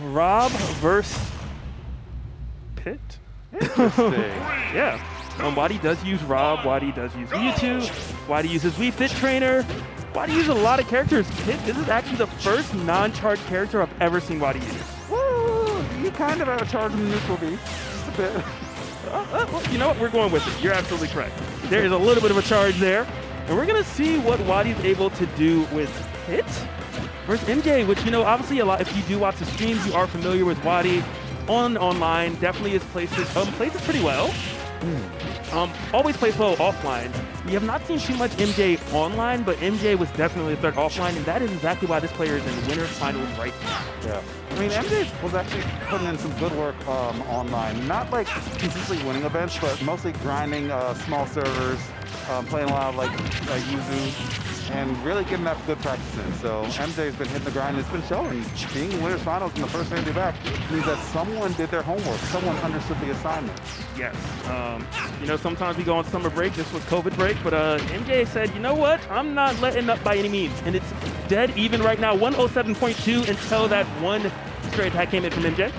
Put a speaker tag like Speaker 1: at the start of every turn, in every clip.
Speaker 1: Rob versus Pitt.
Speaker 2: Interesting.
Speaker 1: Yeah. WaDi does use Rob. WaDi does use Mewtwo. WaDi uses Wii Fit Trainer. WaDi uses a lot of characters. Pitt, this is actually the first non-charged character I've ever seen WaDi use.
Speaker 2: Woo! You kind of have a charge in the neutral B. Just a bit.
Speaker 1: Well, you know what? We're going with it. You're absolutely correct. There is a little bit of a charge there. And we're going to see what WaDi's able to do with Pitt versus MJ, which, you know, obviously a lot, if you do watch the streams, you are familiar with WaDi online. Definitely is plays it pretty well. Always plays well offline. We have not seen too much MJ online, but MJ was definitely a threat offline, and that is exactly why this player is in winners finals right now.
Speaker 2: Yeah. I mean, MJ was actually putting in some good work online. Not like consistently winning events, but mostly grinding small servers, playing a lot of like Yuzu, and really getting that good practice in. So MJ's been hitting the grind. It's been showing. Being in winners finals in the first day back means that someone did their homework. Someone understood the assignment.
Speaker 1: Yes. You know, sometimes we go on summer break. This was COVID break, but MJ said, you know what? I'm not letting up by any means. And it's dead even right now, 107.2 until that one straight attack came in from MJ.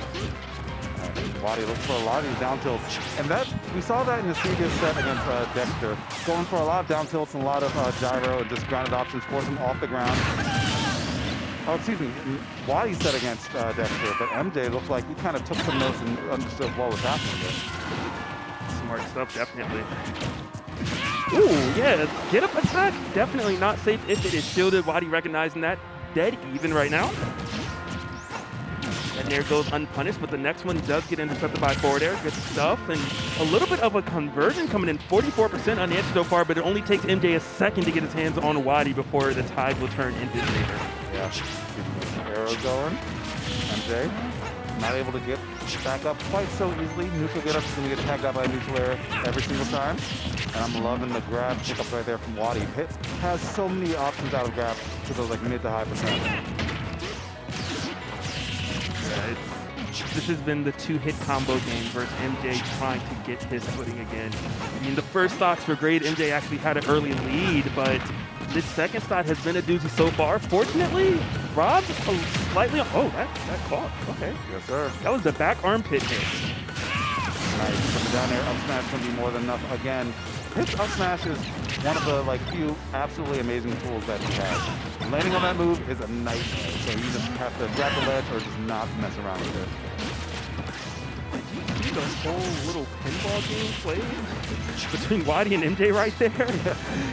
Speaker 2: WaDi looks for a lot of these down tilts. And that we saw that in the previous set against Dexter. Going for a lot of down tilts and a lot of gyro and just grounded options, force him off the ground. Oh, excuse me. WaDi set against Dexter, but MJ looked like he kind of took some notes and understood what was happening there.
Speaker 1: Smart stuff, definitely. Ooh, yeah, get up attack, definitely not safe if it is shielded. WaDi recognizing that. Dead even right now. And there goes unpunished, but the next one does get intercepted by forward air. Good stuff, and a little bit of a conversion coming in, 44% on the edge so far, but it only takes MJ a second to get his hands on WaDi before the tide will turn in his favor.
Speaker 2: Yeah, arrow going. MJ not able to get back up quite so easily. Neutral get up is going to get tagged out by a neutral air every single time. And I'm loving the grab pickup right there from WaDi. Pitt has so many options out of grab to those like mid to high percent.
Speaker 1: Yeah, this has been the two-hit combo game versus MJ trying to get his footing again. I mean, the first stocks were great. MJ actually had an early lead, but this second stock has been a doozy so far. Fortunately, Rob's slightly on. Oh, that caught. Okay.
Speaker 2: Yes, sir.
Speaker 1: That was the back armpit hit.
Speaker 2: Nice. Coming down there, up smash going to be more than enough. Again, his up smash is one of the few absolutely amazing tools that he has. Landing on that move is a nightmare, so you just have to grab the ledge or just not mess around with it.
Speaker 1: The whole little pinball game played between WaDi and MJ right there.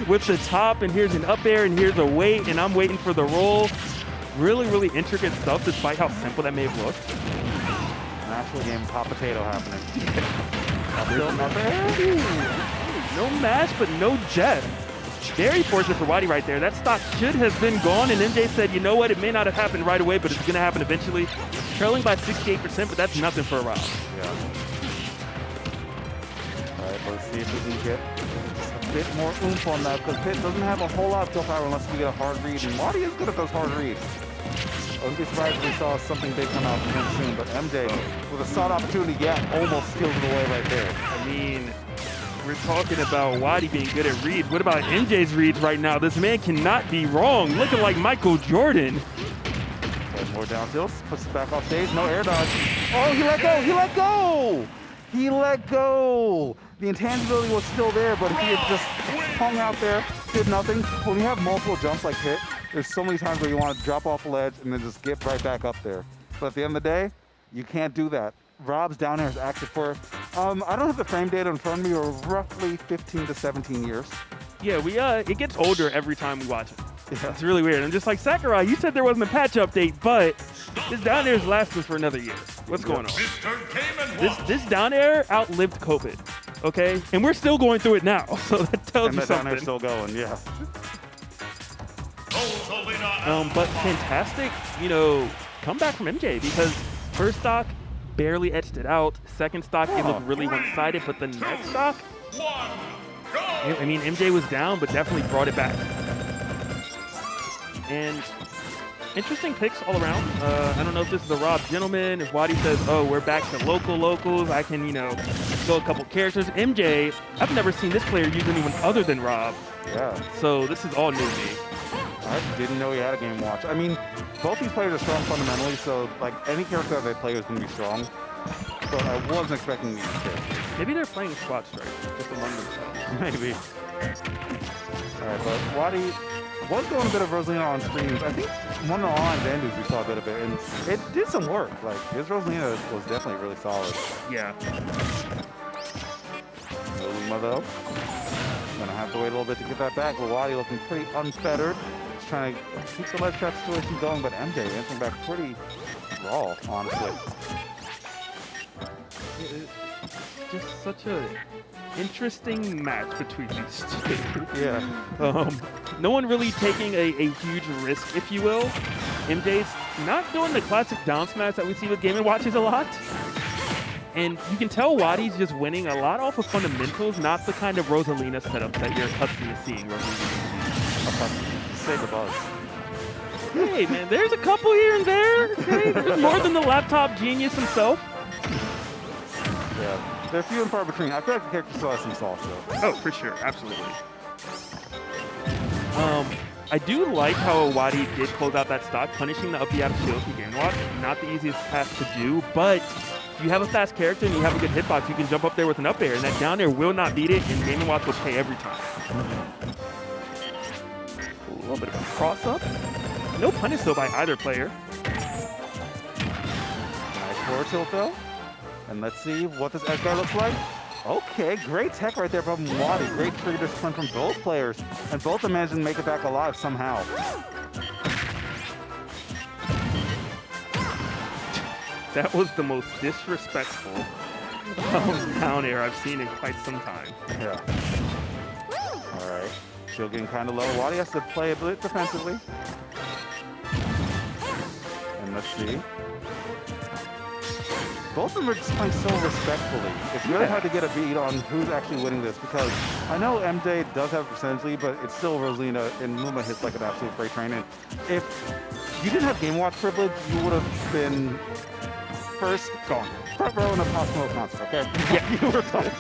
Speaker 1: With the top, and here's an up air, and here's a wait, and I'm waiting for the roll. Really, really intricate stuff, despite how simple that may have looked.
Speaker 2: An actual game of hot potato happening.
Speaker 1: No mash, but no jet. Very fortunate for WaDi right there. That stock should have been gone, and MJ said, you know what, it may not have happened right away, but it's going to happen eventually. Trailing by 68%, but that's nothing for a Rob.
Speaker 2: Yeah. All right, let's see if we can get a bit more oomph on that, because Pitt doesn't have a whole lot of kill power unless we get a hard read, and WaDi is good at those hard reads. I wouldn't be surprised if we saw something big come out from him soon, but MJ, with a sought opportunity, almost steals it away right there.
Speaker 1: I mean, we're talking about WaDi being good at reads. What about MJ's reads right now? This man cannot be wrong. Looking like Michael Jordan.
Speaker 2: More down tilts, puts it back off stage, no air dodge. Oh, he let go, he let go! He let go! The intangibility was still there, but if he had just hung out there, did nothing. When you have multiple jumps like Pitt, there's so many times where you want to drop off a ledge and then just get right back up there. But at the end of the day, you can't do that. Rob's down air is active for, I don't have the frame data in front of me, or roughly 15 to 17 years.
Speaker 1: Yeah, it gets older every time we watch it. Yeah. It's really weird. I'm just like, Sakurai, you said there wasn't a patch update, but this down air is lasting for another year. What's going on? This down air outlived COVID, okay? And we're still going through it now, so that tells you something. And the down air's
Speaker 2: still going, yeah.
Speaker 1: But fantastic, comeback from MJ, because first stock barely edged it out. Second stock, it looked really one-sided, but the next stock, I mean, MJ was down, but definitely brought it back. And interesting picks all around. I don't know if this is a Rob gentleman, if WaDi says, oh, we're back to locals, I can, go a couple characters. MJ, I've never seen this player use anyone other than Rob.
Speaker 2: Yeah.
Speaker 1: So this is all new to me.
Speaker 2: I didn't know he had a game watch. I mean, both these players are strong fundamentally, so like any character that they play is going to be strong. But I wasn't expecting these characters.
Speaker 1: Maybe they're playing squad strike just among themselves.
Speaker 2: Maybe. All right, but WaDi was going a bit of Rosalina on screens. I think one of the online Xanadus we saw a bit of it, and it did some work. Like, his Rosalina was definitely really solid.
Speaker 1: Yeah.
Speaker 2: No Luma, though. Gonna have to wait a little bit to get that back, but WaDi looking pretty unfettered. Just trying to keep the ledge trap situation going, but MJ answering back pretty raw, honestly.
Speaker 1: It's just such a interesting match between these two.
Speaker 2: Yeah.
Speaker 1: No one really taking a huge risk, if you will. MJ's not doing the classic down smash that we see with Game & Watches a lot. And you can tell WaDi's just winning a lot off of fundamentals, not the kind of Rosalina setup that you're accustomed to seeing Rosalina.
Speaker 2: Say the buzz.
Speaker 1: Hey, man, there's a couple here and there. Okay? There's more than the laptop genius himself.
Speaker 2: Yeah, they're few and far between. I feel like the character still has some sauce, though.
Speaker 1: Oh, for sure, absolutely. I do like how WaDi did close out that stock, punishing the up B out of shield from Game & Watch. Not the easiest task to do, but if you have a fast character and you have a good hitbox, you can jump up there with an up air, and that down air will not beat it, and Game & Watch will pay every time. A little bit of a cross-up. No punish, though, by either player.
Speaker 2: Nice forward tilt, though. And let's see what this edge guard looks like. Okay, great tech right there from WaDi. Great trigger discipline from both players. And both of them managed to make it back alive somehow.
Speaker 1: That was the most disrespectful down air I've seen in quite some time.
Speaker 2: Yeah. All right. Still getting kind of low. WaDi has to play a bit defensively. And let's see. Both of them are just playing so respectfully. It's really hard to get a beat on who's actually winning this because I know MJ does have a percentage lead, but it's still Rosalina, and Luma hits like an absolute freight train. And if you didn't have Game Watch privilege, you would have been front row in a Pop Smoke concert, okay?
Speaker 1: Yeah.
Speaker 2: You were done.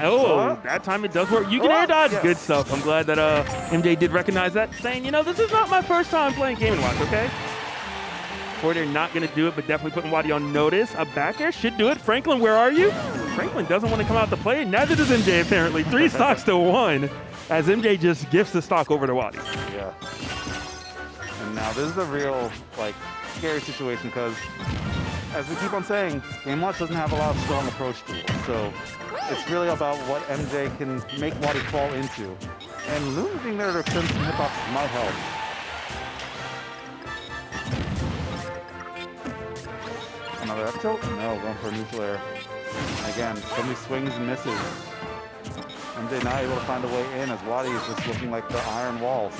Speaker 1: Oh, that time it does work. You can air dodge.
Speaker 2: Yes.
Speaker 1: Good stuff. I'm glad that MJ did recognize that, saying, you know, this is not my first time playing Game & Watch, okay? They're not going to do it, but definitely putting WaDi on notice. A back air should do it. Franklin, where are you? Franklin doesn't want to come out to play. Neither does MJ, apparently. 3 stocks to 1, as MJ just gifts the stock over to WaDi.
Speaker 2: Yeah. And now this is a real, like, scary situation because, as we keep on saying, Game Watch doesn't have a lot of strong approach tools. So it's really about what MJ can make WaDi fall into. And Luma being there to extend some hitboxes might help. Another up tilt? No, going for a neutral air. And again, so many swings and misses. MJ not able to find a way in as WaDi is just looking like the iron wall.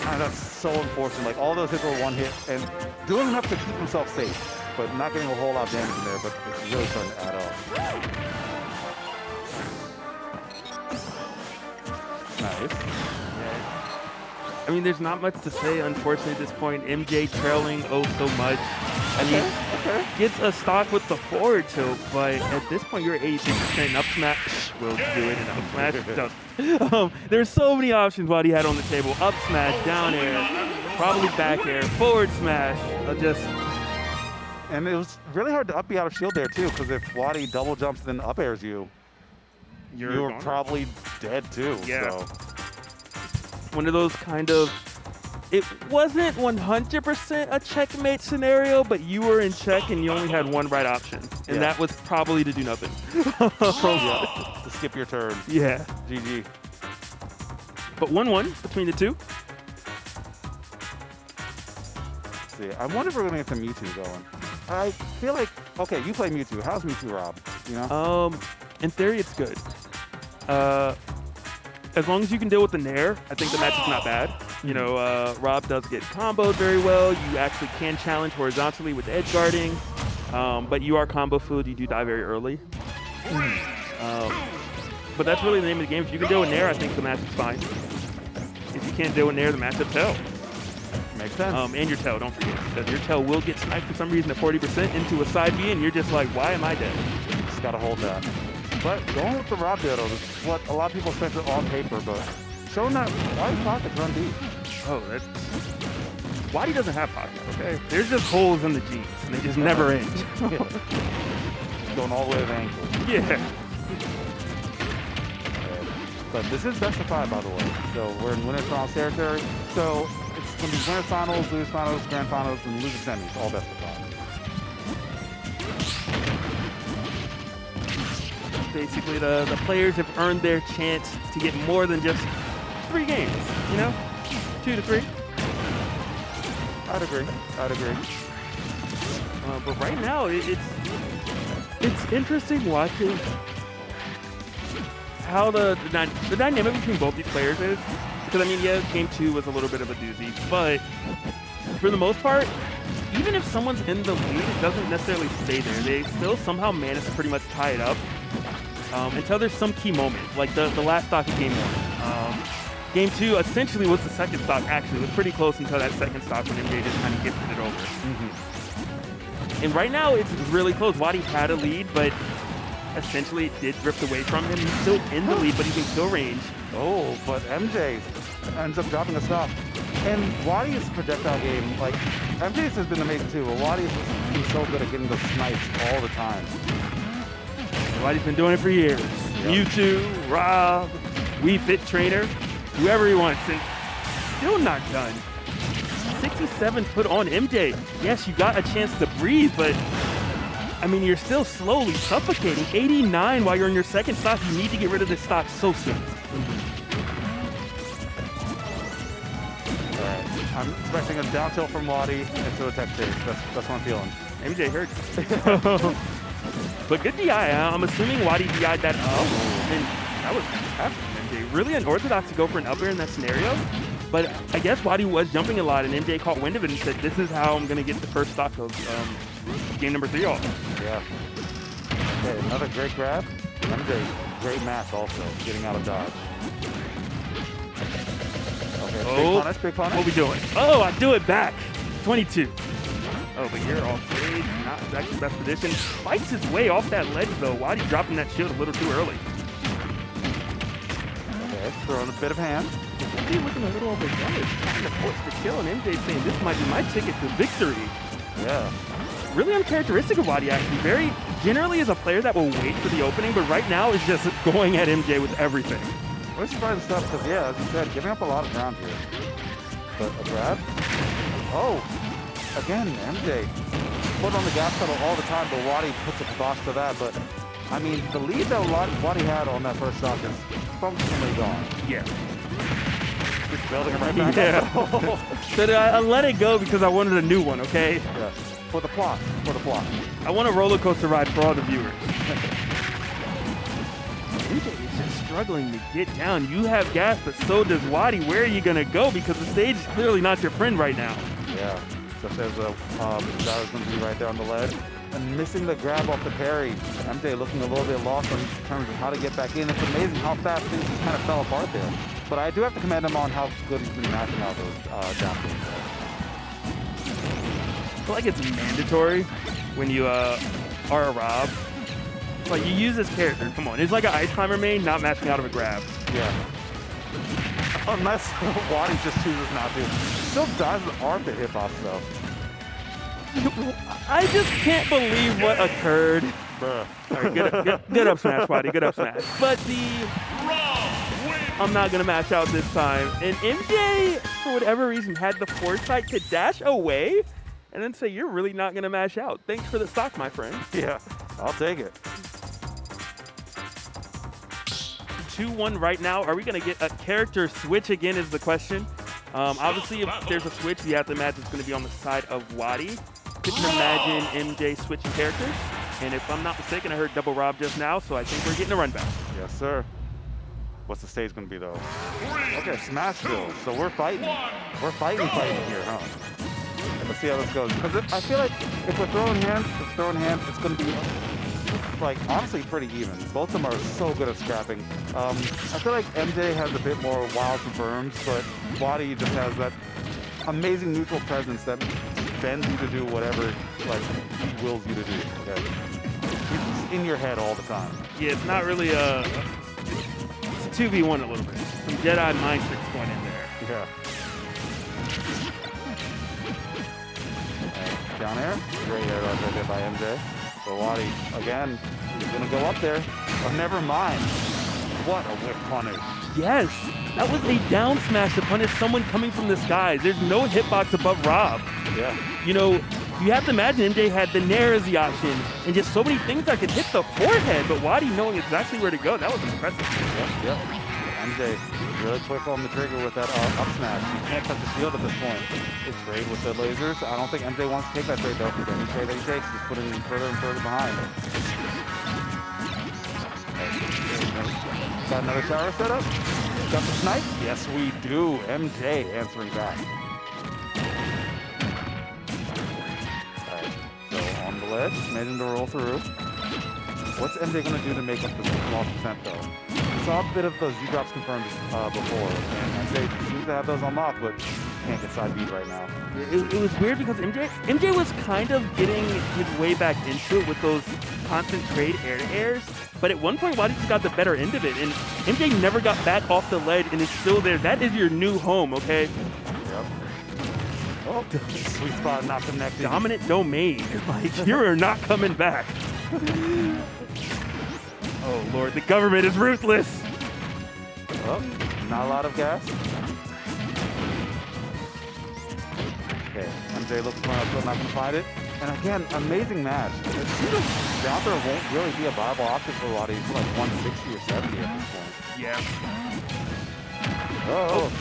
Speaker 2: And that's so unfortunate. Like all those hits were one hit and doing enough to keep himself safe, but not getting a whole lot of damage in there, but it's really starting to add up. Nice.
Speaker 1: I mean, there's not much to say, unfortunately, at this point. MJ trailing oh so much. I mean, gets a stock with the forward tilt, but at this point, you're 86% up smash. Will do it, and up smash doesn't. There's so many options WaDi had on the table. Up smash, down air, probably back air, forward smash.
Speaker 2: And it was really hard to up B out of shield there, too, because if WaDi double jumps and then up airs you, you're probably dead, too.
Speaker 1: Yeah.
Speaker 2: So.
Speaker 1: One of those kind of, it wasn't 100% a checkmate scenario, but you were in check and you only had one right option. And that was probably to do nothing.
Speaker 2: Yeah, to skip your turn.
Speaker 1: Yeah.
Speaker 2: GG.
Speaker 1: But 1-1 between the two.
Speaker 2: Let's see, I wonder if we're going to get the Mewtwo going. I feel like, okay, you play Mewtwo. How's Mewtwo, Rob? You know?
Speaker 1: In theory, it's good. As long as you can deal with the Nair, I think the match is not bad. You know, Rob does get comboed very well. You actually can challenge horizontally with edge guarding, but you are combo food. You do die very early. But that's really the name of the game. If you can deal with Nair, I think the match is fine. If you can't deal with Nair, the matchup's hell.
Speaker 2: Makes sense.
Speaker 1: And your tail, don't forget, because your tail will get sniped for some reason at 40% into a side B, and you're just like, why am I dead?
Speaker 2: Just gotta hold that. But going with the Rob Ditto is what a lot of people expect on paper, but showing that WaDi pockets run deep.
Speaker 1: Oh, that's... WaDi doesn't have pockets, okay? There's just holes in the jeans, and they just never end.
Speaker 2: Going all the way to the ankle.
Speaker 1: Yeah.
Speaker 2: But this is best of 5, by the way. So we're in winners finals territory. So it's going to be winners finals, losers finals, grand finals, and losers semis, all best of 5.
Speaker 1: Basically, the players have earned their chance to get more than just 3 games, you know? 2 to 3.
Speaker 2: I'd agree.
Speaker 1: But right now, it's interesting watching how the dynamic between both these players is. Because, I mean, yeah, game 2 was a little bit of a doozy, but for the most part, even if someone's in the lead, it doesn't necessarily stay there. They still somehow manage to pretty much tie it up until there's some key moment, like the last stock of game 1. Game 2 essentially was the second stock, actually. It was pretty close until that second stock when MJ just kind of gifted it over. And right now, it's really close. WaDi had a lead, but essentially it did drift away from him. He's still in the lead, but he can still range.
Speaker 2: Oh, but MJ ends up dropping a stop. And WaDi's projectile game, like, MJ's has been amazing too, but WaDi's been so good at getting those snipes all the time.
Speaker 1: WaDi's been doing it for years.
Speaker 2: Yep.
Speaker 1: Mewtwo, Rob, Wii Fit Trainer, whoever he wants, and still not done. 67 put on MJ. Yes, you got a chance to breathe, but I mean, you're still slowly suffocating. 89 while you're in your second stock. You need to get rid of this stock so soon.
Speaker 2: I'm expecting a down tilt from WaDi into a tech chase. That's what I'm feeling.
Speaker 1: MJ hurt. But good DI. I'm assuming WaDi DI'd that up. And that was fantastic, MJ. Really unorthodox to go for an up air in that scenario. But I guess WaDi was jumping a lot, and MJ caught wind of it and said, this is how I'm going to get the first stock of game number 3 off.
Speaker 2: Yeah. Okay, another great grab. MJ, great math also, getting out of dodge. Okay, big punish.
Speaker 1: What we doing? Oh, I do it back. 22. Oh, but you're off stage. Not exactly the best position. Fights his way off that ledge, though. WaDi dropping that shield a little too early.
Speaker 2: Okay, throwing a bit of hand.
Speaker 1: MJ looking a little overzealous, trying to force the kill, and MJ saying this might be my ticket to victory.
Speaker 2: Yeah.
Speaker 1: Really uncharacteristic of WaDi, actually. Generally is a player that will wait for the opening, but right now is just going at MJ with everything.
Speaker 2: We're surprised stuff because, yeah, as you said, giving up a lot of ground here. But a grab? Oh, again, MJ. Put on the gas pedal all the time, but WaDi puts a box to that. But, I mean, the lead that WaDi had on that first shot is functionally gone.
Speaker 1: Yeah.
Speaker 2: Just building it right back
Speaker 1: Yeah.
Speaker 2: up.
Speaker 1: But I let it go because I wanted a new one, okay?
Speaker 2: Yeah. For the plot.
Speaker 1: I want a roller coaster ride for all the viewers. MJ is just struggling to get down. You have gas, but so does WaDi. Where are you going to go? Because the stage is clearly not your friend right now.
Speaker 2: Yeah. So there's a that was going to be right there on the ledge. And missing the grab off the parry. MJ looking a little bit lost in terms of how to get back in. It's amazing how fast things just kind of fell apart there. But I do have to commend him on how good he's been matching out those down things.
Speaker 1: I feel like it's mandatory when you are a Rob. Like, you use this character, come on. It's like an Ice Climber main, not matching out of a grab.
Speaker 2: Yeah. Unless WaDi just chooses not to. Still dives with armpit hip-hop stuff.
Speaker 1: I just can't believe what occurred.
Speaker 2: Bruh.
Speaker 1: All right, good up smash, WaDi, good up smash. But I'm not going to match out this time. And MJ, for whatever reason, had the foresight to dash away and then say, you're really not going to mash out. Thanks for the stock, my friend.
Speaker 2: Yeah, I'll take it.
Speaker 1: 2-1 right now. Are we going to get a character switch again is the question. Obviously, if there's a switch, you have to imagine it's going to be on the side of WaDi. Couldn't imagine MJ switching characters. And if I'm not mistaken, I heard double Rob just now, so I think we're getting a run back.
Speaker 2: Yes, sir. What's the stage going to be, though? Okay, smash still. So we're fighting. We're fighting here, huh? Let's see how this goes. Because I feel like if we're throwing hands, it's going to be, like, honestly pretty even. Both of them are so good at scrapping. I feel like MJ has a bit more wild confirms, but WaDi just has that amazing neutral presence that bends you to do whatever, like, he wills you to do. Okay. He's in your head all the time.
Speaker 1: Yeah, it's not really it's a 2v1 a little bit. Some Jedi mind tricks going in there.
Speaker 2: Yeah. Down air. Great air dodge right there by MJ. But WaDi, again, he's going to go up there. Oh, never mind. What a whip punish.
Speaker 1: Yes, that was a down smash to punish someone coming from the skies. There's no hitbox above Rob.
Speaker 2: Yeah.
Speaker 1: You know, you have to imagine MJ had the Nair as the option and just so many things that could hit the forehead, but WaDi knowing exactly where to go, that was impressive.
Speaker 2: Yep. MJ really quick on the trigger with that up smash. You can't touch the shield at this point. It's trade with the lasers. I don't think MJ wants to take that trade though. Any trade that he takes, he's putting him further and further behind. Got another shower set up? Got the snipe? Yes, we do. MJ answering back. Alright, so on the ledge, made him to roll through. What's MJ going to do to make up this small percent though? We saw a bit of those Z-drops confirmed before, and MJ seems to have those unlocked, but can't get side beat right now.
Speaker 1: It was weird because MJ was kind of getting his way back into it with those constant trade air-to-airs, but at one point WaDi just got the better end of it, and MJ never got back off the ledge and is still there. That is your new home, okay?
Speaker 2: Yep. Oh, sweet spot not connected.
Speaker 1: Dominant domain. Like, you're not coming back. Oh, Lord, the government is ruthless.
Speaker 2: Oh, not a lot of gas. Okay, MJ looks for still not going to find it. And again, amazing match. It seems like down there won't really be a viable option for WaDi. It's like 160 or 70 at this point.
Speaker 1: Yeah.
Speaker 2: Oh.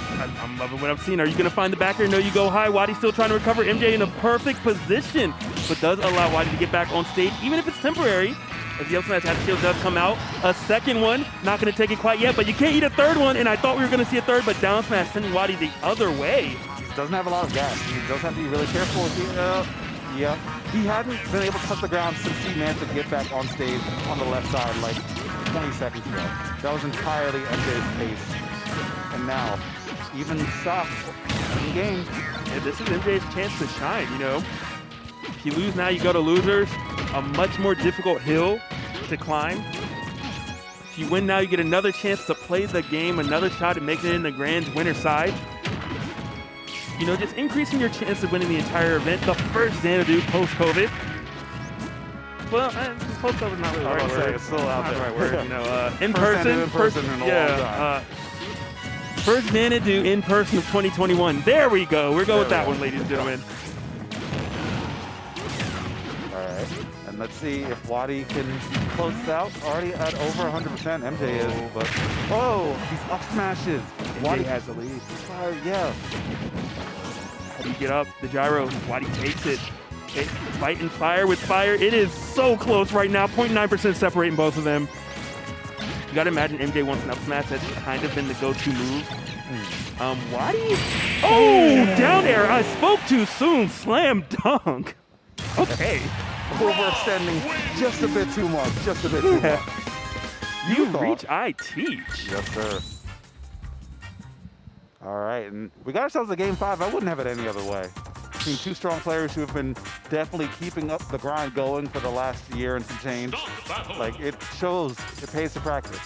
Speaker 1: I'm loving what I'm seeing. Are you going to find the backer? No, you go high. WaDi still trying to recover. MJ in a perfect position, but does allow WaDi to get back on stage, even if it's temporary. As the up smash hat shield does come out. A second one, not going to take it quite yet, but you can't eat a third one, and I thought we were going to see a third, but down smash sending WaDi the other way.
Speaker 2: Doesn't have a lot of gas. He does have to be really careful. Yeah. He hadn't been able to touch the ground since he managed to get back on stage on the left side like 20 seconds ago. That was entirely MJ's pace. And now, even stop in game.
Speaker 1: Yeah, this is MJ's chance to shine, you know. If you lose now, you go to losers. A much more difficult hill to climb. If you win now, you get another chance to play the game, another shot at making it in the grand winner side. You know, just increasing your chance of winning the entire event. The first Xanadu post-COVID. Well, post-COVID is not really the right word.
Speaker 2: It's still out there.
Speaker 1: Not the right word, you know. In
Speaker 2: person in a long
Speaker 1: yeah,
Speaker 2: time.
Speaker 1: First Xanadu in person of 2021. There we go. We're going with that one, ladies and gentlemen.
Speaker 2: All right. And let's see if WaDi can close this out. Already at over 100%. MJ is, but these up smashes.
Speaker 1: WaDi has the lead.
Speaker 2: Yeah.
Speaker 1: How do you get up? The gyro. WaDi takes it. Fighting fire with fire. It is so close right now. 0.9% separating both of them. You got to imagine MJ wants an up smash. That's kind of been the go-to move. WaDi? Oh, down air. I spoke too soon. Slam dunk. Okay.
Speaker 2: Overextending just a bit too much. Just a bit too much.
Speaker 1: You reach, I teach.
Speaker 2: Yes, sir. All right, and we got ourselves a game 5. I wouldn't have it any other way. Between two strong players who have been definitely keeping up the grind going for the last year and some change. Like, it shows, it pays to practice.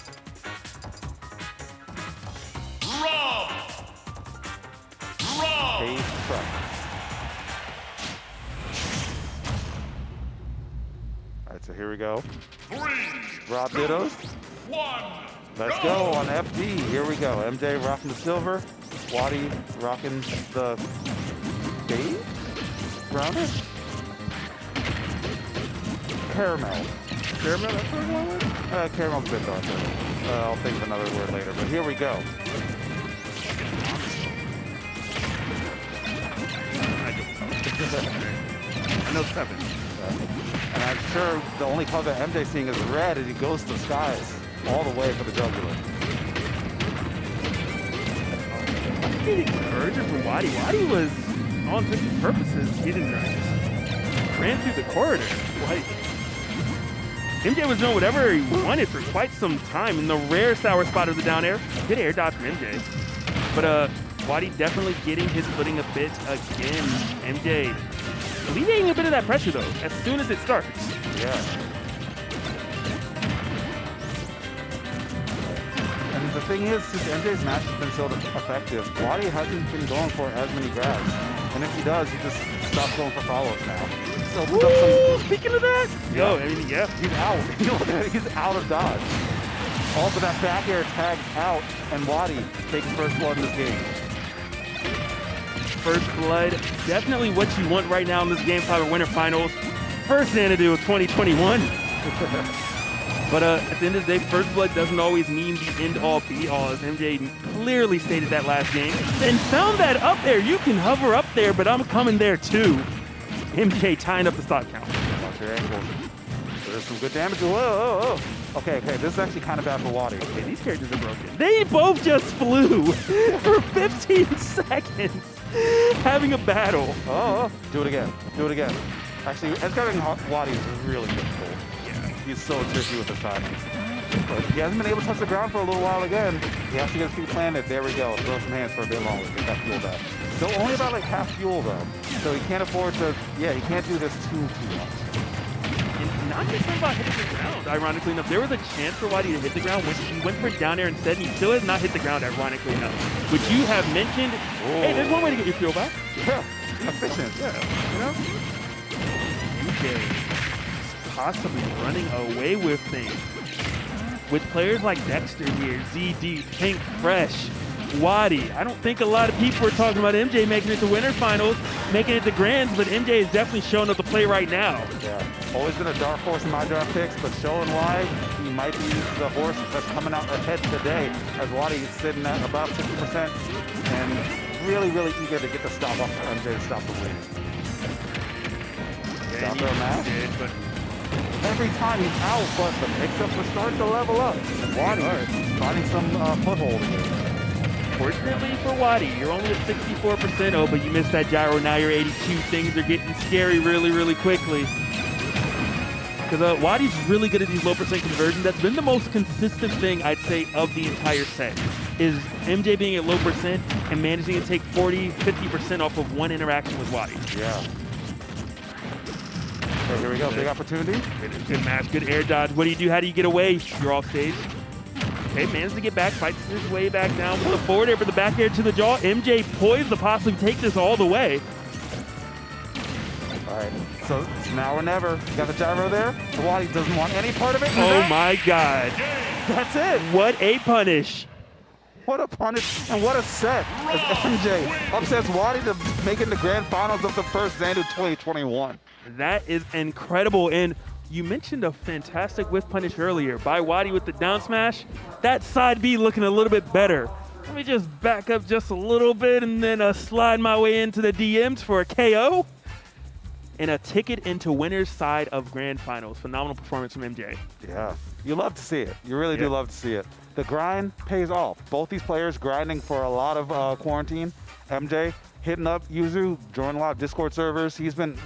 Speaker 2: Pays to practice. All right, so here we go.
Speaker 3: 3,
Speaker 2: Rob Dittos.
Speaker 3: 1.
Speaker 2: Let's go on FD. Here we go. MJ rocking the silver. WaDi rocking the beige? Brownish? Caramel. Caramel, that's what we're going with? Caramel's a bit darker. I'll think of another word later, but here we go.
Speaker 1: I know 7.
Speaker 2: And I'm sure the only color that MJ's seeing is red as he goes to the skies all the way for the jugular.
Speaker 1: I'm getting encouragement from WaDi. WaDi was, all intents and purposes, getting ran through the corridor. Like, MJ was doing whatever he wanted for quite some time in the rare sour spot of the down air. Good air dodge from MJ. But WaDi definitely getting his footing a bit again. MJ alleviating a bit of that pressure though, as soon as it starts.
Speaker 2: Yeah. And the thing is, since MJ's match has been so effective, WaDi hasn't been going for as many grabs. And if he does, he just stops going for follows now. So
Speaker 1: speaking of that,
Speaker 2: yo,
Speaker 1: I mean, yeah,
Speaker 2: he's out. He's out of dodge. Also, that back air tags out, and WaDi takes first blood in this game.
Speaker 1: First blood, definitely what you want right now in this Game 5 Winter Finals. First Xanadu of 2021. But at the end of the day, first blood doesn't always mean the end-all, be-all, as MJ clearly stated that last game. And found that up there. You can hover up there, but I'm coming there too. MJ tying up the stock count.
Speaker 2: Watch your ankles. There's some good damage. Whoa. Okay, this is actually kind of bad for WaDi.
Speaker 1: Okay, these characters are broken. They both just flew for 15 seconds having a battle.
Speaker 2: Do it again. Actually, escalating WaDi is really difficult.
Speaker 1: Yeah.
Speaker 2: He's so tricky with his timings. But he hasn't been able to touch the ground for a little while again. He has to get his feet planted. There we go. Throw some hands for a bit longer. Get that fuel back. Still only about like half fuel though. So he can't afford to, he can't do this too much.
Speaker 1: And not just about hitting the ground, ironically enough. There was a chance for WaDi to hit the ground when he went for down air instead, and he still has not hit the ground, ironically enough. Which you have mentioned. Whoa. Hey, there's one way to get your fuel back.
Speaker 2: Yeah, efficient,
Speaker 1: you know? MJ possibly running away with things. With players like Dexter here, ZD, Pink Fresh, WaDi. I don't think a lot of people are talking about MJ making it to Winter Finals, making it to Grands, but MJ is definitely showing up to play right now.
Speaker 2: Yeah, always been a dark horse in my draft picks, but showing why he might be the horse that's coming out ahead today, as WaDi is sitting at about 60% and really eager to get the stop off for MJ to stop the win. Stop their match.
Speaker 1: But
Speaker 2: every time he's out, but the mix-ups are starting to level up. WaDi finding some foothold here.
Speaker 1: Fortunately for WaDi, you're only at 64%. Oh, but you missed that gyro. Now you're 82. Things are getting scary really quickly. Because WaDi's really good at these low percent conversions. That's been the most consistent thing, I'd say, of the entire set. Is MJ being at low percent and managing to take 40, 50% off of one interaction with WaDi.
Speaker 2: Yeah. Okay, here we go. Big opportunity.
Speaker 1: Good match. Good air dodge. What do you do? How do you get away? You're off stage. Okay, manages to get back, fights his way back down with the forward air for the back air to the jaw. MJ poised to possibly take this all the way.
Speaker 2: All right, so it's now or never. You got the gyro there. WaDi doesn't want any part of it.
Speaker 1: Oh my God.
Speaker 2: That's it.
Speaker 1: What a punish.
Speaker 2: What a punish and what a set as MJ upsets WaDi to make it in the grand finals of the first Xanadu 2021.
Speaker 1: That is incredible. And you mentioned a fantastic whiff punish earlier by WaDi with the down smash. That side B looking a little bit better. Let me just back up just a little bit and then slide my way into the DMs for a KO. And a ticket into winner's side of grand finals. Phenomenal performance from MJ.
Speaker 2: Yeah, you love to see it. You really do love to see it. The grind pays off. Both these players grinding for a lot of quarantine. MJ hitting up Yuzu, joining a lot of Discord servers. He's been